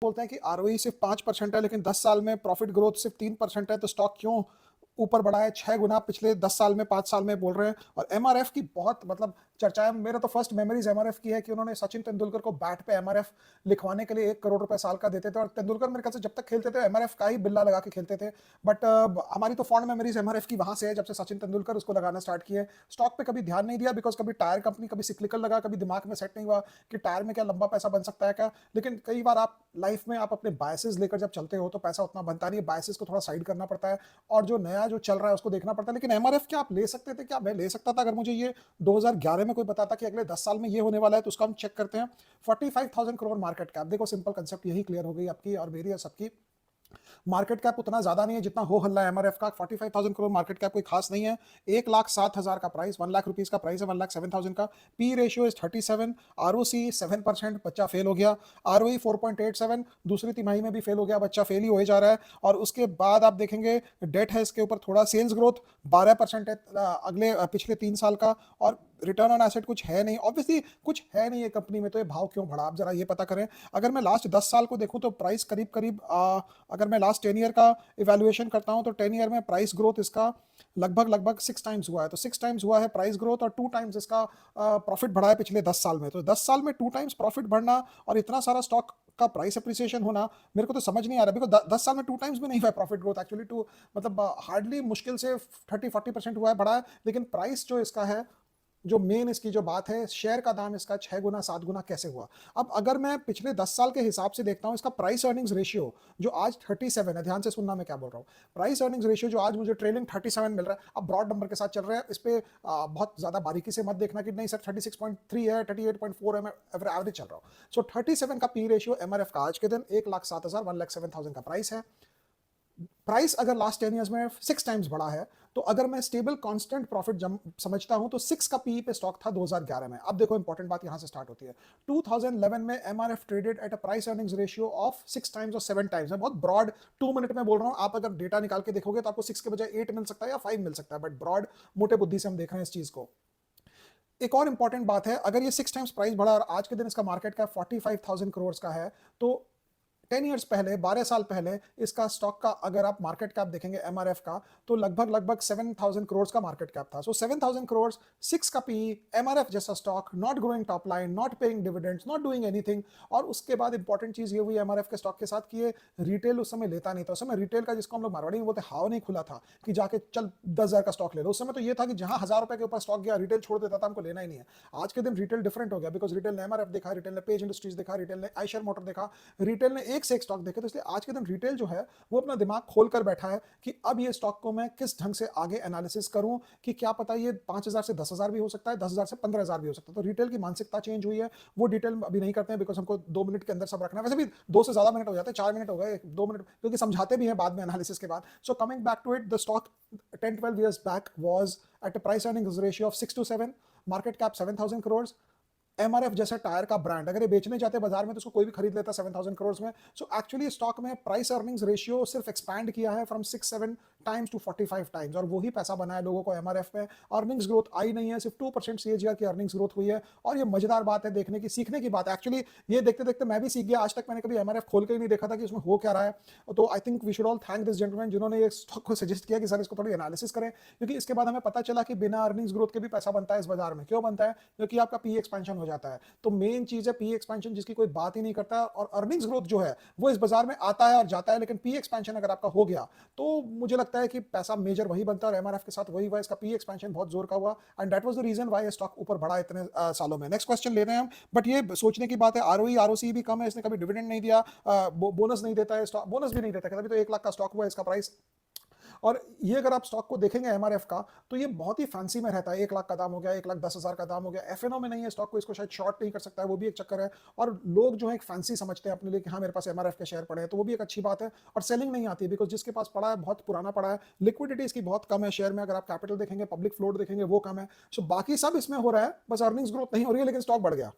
बोलते हैं कि आरओई सिर्फ 5% है लेकिन 10 साल में प्रॉफिट ग्रोथ सिर्फ 3% है, तो स्टॉक क्यों ऊपर बढ़ा है? 6 गुना पिछले 10 साल में, 5 साल में बोल रहे हैं। और एमआरएफ की बहुत मतलब चर्चाएं, मेरा तो फर्स्ट मेमोरीज एमआरएफ की है कि उन्होंने सचिन तेंदुलकर को बैट पे एमआरएफ लिखवाने के लिए 1 करोड़ रुपए साल का देते थे, और तेंदुलकर मेरे ख्याल से जब तक खेलते थे एमआरएफ का ही बिल्ला लगा के खेलते थे। बट हमारी तो फॉन्ड मेमोरीज एमआरएफ की वहां से है, जब से सचिन तेंदुलकर उसको लगाना स्टार्ट किए। स्टॉक पे कभी ध्यान नहीं दिया बिकॉज कभी टायर कंपनी, कभी सिक्लिकल लगा, कभी दिमाग में सेट नहीं हुआ कि टायर में क्या लंबा पैसा बन सकता है क्या। लेकिन कई बार आप लाइफ में आप अपने बायसेस लेकर जब चलते हो तो पैसा उतना बनता नहीं है, बायसेस को थोड़ा साइड करना पड़ता है और जो नया जो चल रहा है उसको देखना पड़ता है। लेकिन एमआरएफ क्या आप ले सकते थे? क्या मैं ले सकता था? अगर मुझे ये 2011 में कोई बताता कि अगले 10 साल में ये होने वाला है, तो उसका हम चेक करते हैं। 45,000 करोड़ मार्केट कैप। देखो सिंपल कंसेप्ट यही क्लियर हो गई आपकी और मेरी और सबकी। मार्केट कैप उतना ज्यादा नहीं है जितना हो हल्ला है एमआरएफ का। 45,000 करोड़ मार्केट कैप कोई खास नहीं है। 1,07,000 का प्राइस, 1 लाख रुपीज का प्राइस है, 1,07,000 का। पी रेशियो इज 37, आरओसी 7%, बच्चा फेल हो गया। आरओई 4.87, दूसरी तिमाही में भी फेल हो गया, बच्चा फेल ही हो जा रहा है। और उसके बाद आप देखेंगे डेट है इसके ऊपर थोड़ा। सेल्स ग्रोथ 12% है अगले पिछले 3 साल का। और रिटर्न ऑन एसेट कुछ है नहीं, ऑब्वियसली कुछ है नहीं है कंपनी में, तो ये भाव क्यों बढ़ा? आप जरा ये पता करें। अगर मैं लास्ट 10 साल को देखूं तो प्राइस करीब करीब अगर मैं लास्ट 10 ईयर का इवेल्युएशन करता हूं तो 10 ईयर में प्राइस ग्रोथ इसका लगभग लगभग 6 टाइम्स हुआ है। तो 6 टाइम्स हुआ है प्राइस ग्रोथ और 2 टाइम्स इसका प्रॉफिट बढ़ा है पिछले 10 साल में। तो 10 साल में 2 टाइम्स प्रॉफिट बढ़ना और इतना सारा स्टॉक का प्राइस अप्रिसिएशन होना मेरे को तो समझ नहीं आ रहा। बिकॉज 10 साल में 2 टाइम्स भी नहीं हुआ प्रॉफिट ग्रोथ एक्चुअली। टू मतलब हार्डली मुश्किल से 30-40% हुआ है, बढ़ा है। लेकिन प्राइस जो इसका है, जो मेन इसकी जो बात है, शेयर का दाम इसका 6 गुना 7 गुना कैसे हुआ? अब अगर मैं पिछले 10 साल के हिसाब से देखता हूं, इसका प्राइस अर्निंग्स रेशियो जो आज 37 है, ध्यान से सुनना मैं क्या बोल रहा हूं। प्राइस अर्निंग्स रेशियो जो आज मुझे ट्रेलिंग 37 मिल रहा है, अब ब्रॉड नंबर के साथ चल रहा है, इस पे बहुत ज्यादा बारीकी से मत देखना कि नहीं सर 36.3 है, 38.4 है, मैं एवरेज चल रहा हूं। सो 37 का पी रेशियो एमआरएफ का आज के दिन 1,07,000, 1,07,000 का प्राइस है। प्राइस अगर लास्ट 10 इयर्स में 6 टाइम्स बढ़ा है, तो अगर मैं स्टेबल कांस्टेंट प्रॉफिट समझता हूं तो 6 का पीई पे स्टॉक था 2011 में। अब देखो इंपॉर्टेंट बात यहां से स्टार्ट होती है। 2011 में MRF traded at a price earnings ratio of 6 times और 7 टाइम्स। मैं बहुत ब्रॉड 2 मिनट में बोल रहा हूं, आप अगर डेटा निकाल के देखोगे तो आपको 6 के बजाय 8 मिल सकता है या 5 मिल सकता है, बट ब्रॉड मोटे बुद्धि से हम देख रहे हैं इस चीज को। एक और इंपॉर्टेंट बात है, अगर ये 6 टाइम्स प्राइस बढ़ा और आज के दिन इसका मार्केट कैप 45,000 करोड़ का है, तो 10 इयर्स पहले, 12 साल पहले इसका स्टॉक का अगर आप मार्केट कैप देखेंगे एमआरएफ का, तो लगभग लगभग 7,000 करोड़ का मार्केट कैप था। सो 7,000 करोड़, 6 का पी, एमआरएफ जैसा stock, not growing top line, not paying dividends, not doing anything. और उसके बाद इंपॉर्टेंट चीज ये हुई एमआरएफ के स्टॉक के साथ कि ये रिटेल उस समय लेता नहीं था। उस समय रिटेल का, जिसको हम लोग मारवाड़ी में बोलते हैं, हाव नहीं खुला था कि जाके चल 10,000 का स्टॉक ले लो। उस समय तो ये था कि जहां 1,000 रुपए के ऊपर स्टॉक गया रिटेल छोड़ देता था, हमको लेना ही नहीं है। आज के दिन रिटेल डिफरेंट हो गया बिकॉज रिटेल ने एमआरएफ देखा, रिटेल ने पेज इंडस्ट्रीज देखा, रिटेल ने आयशर मोटर देखा, रिटेल ने एक से एक स्टॉक देखे। तो आज के दिन रिटेल जो है वो अपना दिमाग खोलकर बैठा है कि अब ये स्टॉक को मैं किस ढंग से आगे एनालिसिस करूं कि क्या पता ये 5,000 से 10,000 भी हो सकता है, 10,000 से 15,000 भी हो सकता है। तो रिटेल की मानसिकता चेंज हुई है। वो डिटेल अभी नहीं करते हैं बिकॉज हमको 2 मिनट के अंदर सब रखना है। वैसे भी 2 से ज्यादा मिनट हो जाते हैं, 4 मिनट हो गए, 2 मिनट, क्योंकि समझाते भी हैं बाद में एनालिसिस के बाद। So coming back to it, the stock 10-12 years back was at a price earnings ratio of 6 to 7, market cap 7,000 crores। MRF जैसा टायर का ब्रांड अगर ये बेचने जाते बाजार में तो उसको कोई भी खरीद लेता 7,000 करोड़ में। सो एक्चुअली स्टॉक में प्राइस अर्निंग्स रेशियो सिर्फ एक्सपैंड किया है फ्रॉम 6-7 टाइम्स टू 45 टाइम्स, और वही पैसा बना है लोगों को एमआरएफ में। अर्निंग्स ग्रोथ आई नहीं है, सिर्फ 2% सीएजीआर की अर्निंग्स ग्रोथ हुई है। और ये मजेदार बात है, देखने की, सीखने की बात है एक्चुअली। ये देखते देखते मैं भी सीख गया। आज तक मैंने कभी एमआरएफ खोल के ही नहीं देखा था कि उसमें हो क्या रहा है। तो I think we should all thank this gentleman जिन्होंने ये स्टॉक को सजेस्ट किया कि सर इसको थोड़ी एनालिसिस करें, क्योंकि इसके बाद हमें पता चला कि बिना अर्निंग्स ग्रोथ के भी पैसा बनता है इस बाजार में। क्यों बनता है? क्योंकि आपका पी एक्सपेंशन हो जाता है। तो मेन चीज है पी एक्सपेंशन, जिसकी कोई बात ही नहीं करता। और अर्निंग्स ग्रोथ जो है वो इस बाजार में आता है और जाता है, लेकिन पी एक्सपेंशन अगर आपका हो गया तो मुझे लगता है कि पैसा मेजर वही बनता है। और एमआरएफ के साथ वही हुआ, इसका पी एक्सपेंशन बहुत जोर का हुआ and that was the reason why stock ऊपर बढ़ा इतने सालों में। नेक्स्ट क्वेश्चन ले रहे हैं हम, बट ये सोचने की बात है, आरओई आरओसी भी कम है, इसने कभी डिविडेंड नहीं दिया, बोनस नहीं देता है, बोनस भी नहीं देता, तभी तो 1 लाख का स्टॉक हुआ इसका प्राइस। और ये अगर आप स्टॉक को देखेंगे एमआरएफ का, तो ये बहुत ही फैंसी में रहता है। 1 लाख का दाम हो गया, 1,10,000 का दाम हो गया, एफएनओ में नहीं है स्टॉक को, इसको शायद शॉर्ट नहीं कर सकता है, वो भी एक चक्कर है। और लोग जो है एक फैंसी समझते हैं अपने लिए कि हाँ मेरे पास एमआरएफ के शेयर पड़े हैं, तो वो भी एक अच्छी बात है। और सेलिंग नहीं आती है बिकॉज जिसके पास पड़ा है बहुत पुराना पड़ा है, लिक्विडिटी इसकी बहुत कम है शेयर में। अगर आप कैपिटल देखेंगे, पब्लिक फ्लोट देखेंगे, वो कम है। सो बाकी सब इसमें हो रहा है, बस अर्निंग्स ग्रोथ नहीं हो रही है, लेकिन स्टॉक बढ़ गया।